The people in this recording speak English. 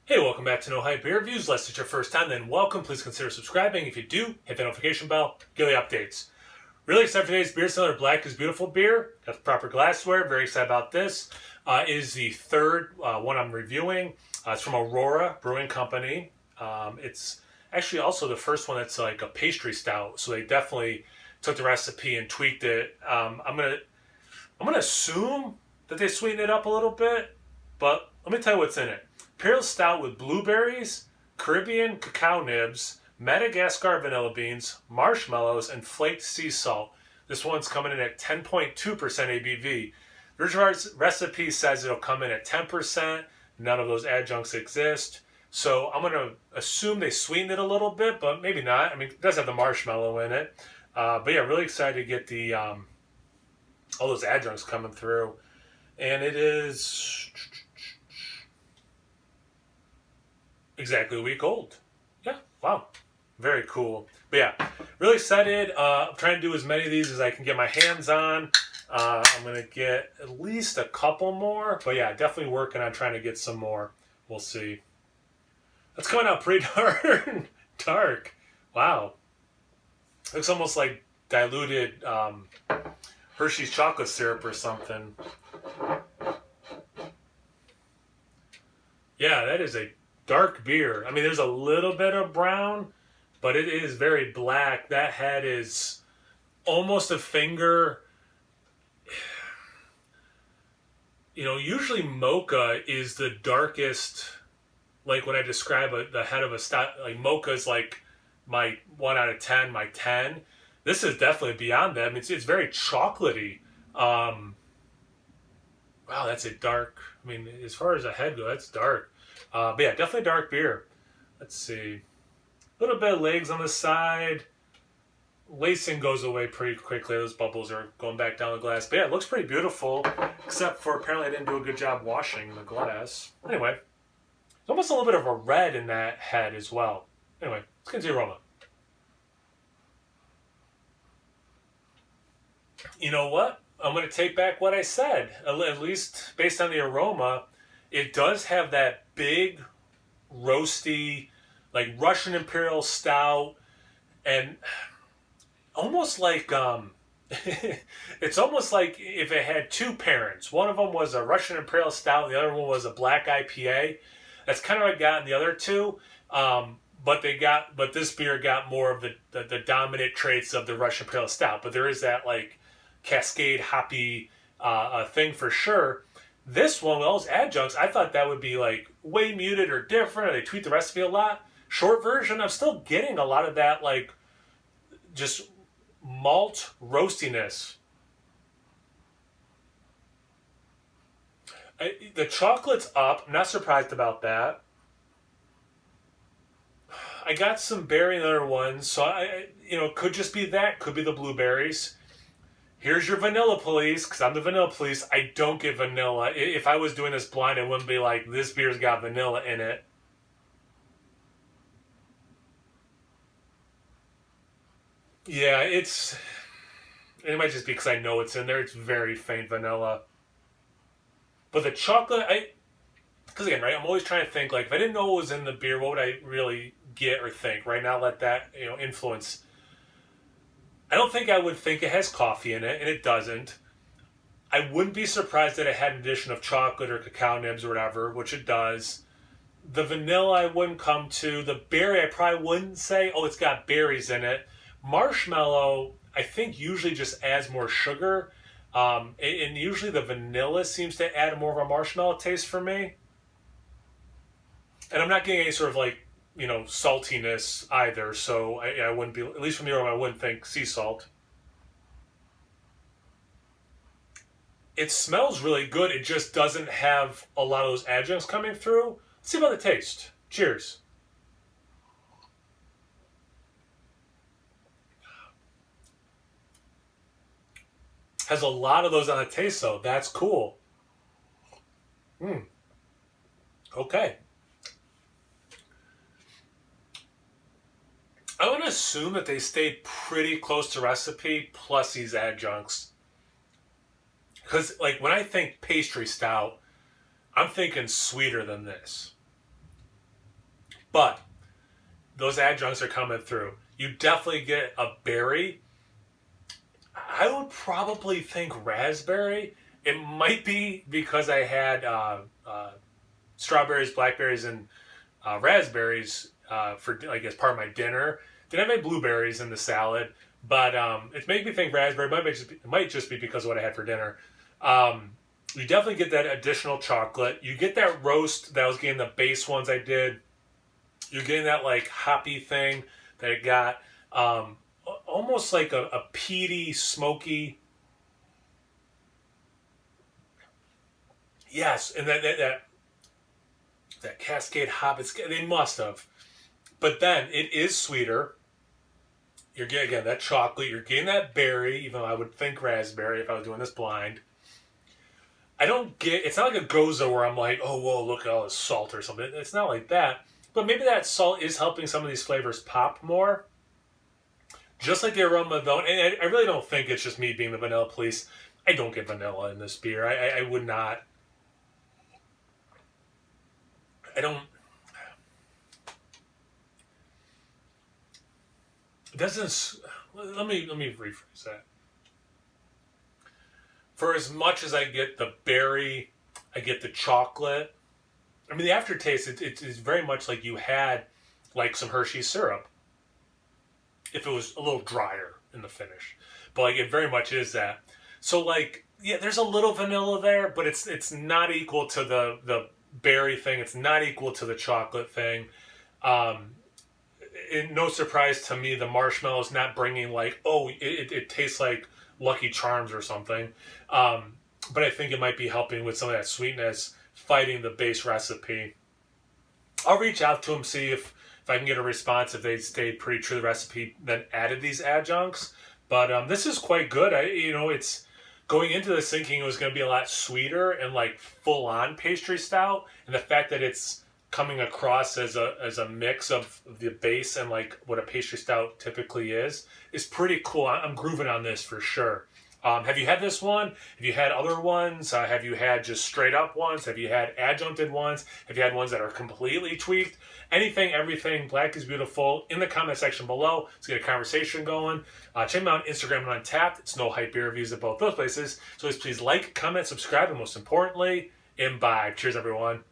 Hey, welcome back to No Hype Beer Reviews. Unless it's your first time, then welcome. Please consider subscribing. If you do, hit the notification bell, get the updates. Really excited for today's beer. Another Black is Beautiful beer. Got the proper glassware. Very excited about this. It is the third one I'm reviewing. It's from Aurora Brewing Company. It's actually also the first one that's like a pastry stout. So they definitely took the recipe and tweaked it. I'm gonna assume that they sweetened it up a little bit, but let me tell you what's in it. Imperial stout with blueberries, Caribbean cacao nibs, Madagascar vanilla beans, marshmallows, and flaked sea salt. This one's coming in at 10.2% ABV. The original recipe says it'll come in at 10%. None of those adjuncts exist. So I'm going to assume they sweetened it a little bit, but maybe not. I mean, it does have the marshmallow in it. But yeah, really excited to get the all those adjuncts coming through. And it is exactly a week old. Yeah, wow. Very cool. But yeah, really excited. I'm trying to do as many of these as I can get my hands on. I'm going to get at least a couple more. But yeah, definitely working on trying to get some more. We'll see. That's coming out pretty dark. Wow. Looks almost like diluted Hershey's chocolate syrup or something. Yeah, that is a dark beer. I mean, there's a little bit of brown, but it is very black. That head is almost a finger. You know, usually mocha is the darkest. Like when I describe the head of a stout, like mocha is like my 1 out of 10, my 10. This is definitely beyond that. I mean, it's very chocolatey. Wow, that's a dark. I mean, as far as a head goes, that's dark. But yeah, definitely dark beer. Let's see. A little bit of legs on the side. Lacing goes away pretty quickly. Those bubbles are going back down the glass. But yeah, it looks pretty beautiful. Except for apparently I didn't do a good job washing the glass. Anyway, there's almost a little bit of a red in that head as well. Anyway, let's get to the aroma. You know what? I'm going to take back what I said. At least based on the aroma, it does have that big, roasty, like Russian Imperial Stout, and almost like it's almost like if it had two parents. One of them was a Russian Imperial Stout, and the other one was a black IPA. That's kind of what I got in the other two. But this beer got more of the dominant traits of the Russian Imperial Stout. But there is that like Cascade hoppy thing for sure. This one with all those adjuncts, I thought that would be like way muted or different, or they tweak the recipe a lot. Short version, I'm still getting a lot of that like just malt roastiness. The chocolate's up. I'm not surprised about that. I got some berry in the other ones, so could just be that. Could be the blueberries. Here's your vanilla police, because I'm the vanilla police. I don't get vanilla. If I was doing this blind, I wouldn't be like, this beer's got vanilla in it. Yeah, it might just be because I know it's in there. It's very faint vanilla. But the chocolate, because again, right, I'm always trying to think, like, if I didn't know what was in the beer, what would I really get or think? Right now, let that, influence. I don't think I would think it has coffee in it, and it doesn't. I wouldn't be surprised that it had an addition of chocolate or cacao nibs or whatever, which it does. The vanilla I wouldn't come to. The berry I probably wouldn't say, oh, it's got berries in it. Marshmallow, I think usually just adds more sugar. And usually the vanilla seems to add more of a marshmallow taste for me. And I'm not getting any sort of like, saltiness either. So I wouldn't be, at least from the aroma, I wouldn't think sea salt. It smells really good. It just doesn't have a lot of those adjuncts coming through. Let's see about the taste. Cheers. Has a lot of those on the taste, though. That's cool. Okay. I would assume that they stayed pretty close to recipe plus these adjuncts. Because, like, when I think pastry stout, I'm thinking sweeter than this. But those adjuncts are coming through. You definitely get a berry. I would probably think raspberry. It might be because I had strawberries, blackberries, and raspberries for, I guess, part of my dinner. Didn't have any blueberries in the salad, but it made me think raspberry. It might just be because of what I had for dinner. You definitely get that additional chocolate. You get that roast that I was getting the base ones I did. You're getting that like hoppy thing that it got. Almost like a peaty, smoky. Yes, and that Cascade hop. They must have. But then it is sweeter. You're getting, again, that chocolate. You're getting that berry, even though I would think raspberry if I was doing this blind. It's not like a Goza where I'm like, oh, whoa, look at all this salt or something. It's not like that. But maybe that salt is helping some of these flavors pop more. Just like the aroma, though. And I really don't think it's just me being the vanilla police. I don't get vanilla in this beer. I would not. I don't. It doesn't. Let me rephrase that. For as much as I get the berry, I get the chocolate. I mean, the aftertaste, it's very much like you had like some Hershey syrup. If it was a little drier in the finish. But like it very much is that. So like, yeah, there's a little vanilla there, but it's not equal to the berry thing. It's not equal to the chocolate thing. No surprise to me, the marshmallow is not bringing like, oh, it tastes like Lucky Charms or something. But I think it might be helping with some of that sweetness, fighting the base recipe. I'll reach out to them, see if I can get a response, if they stayed pretty true to the recipe, then added these adjuncts. But this is quite good. It's going into this thinking it was going to be a lot sweeter and like full on pastry stout, and the fact that it's coming across as a mix of the base and like what a pastry stout typically is pretty cool. I'm grooving on this for sure. Have you had this one? Have you had other ones? Have you had just straight up ones? Have you had adjuncted ones? Have you had ones that are completely tweaked? Anything, everything, Black is Beautiful in the comment section below. Let's get a conversation going. Check me out on Instagram and on Tapped. It's No Hype Beer Reviews at both those places. So please like, comment, subscribe, and most importantly, imbibe. Cheers, everyone.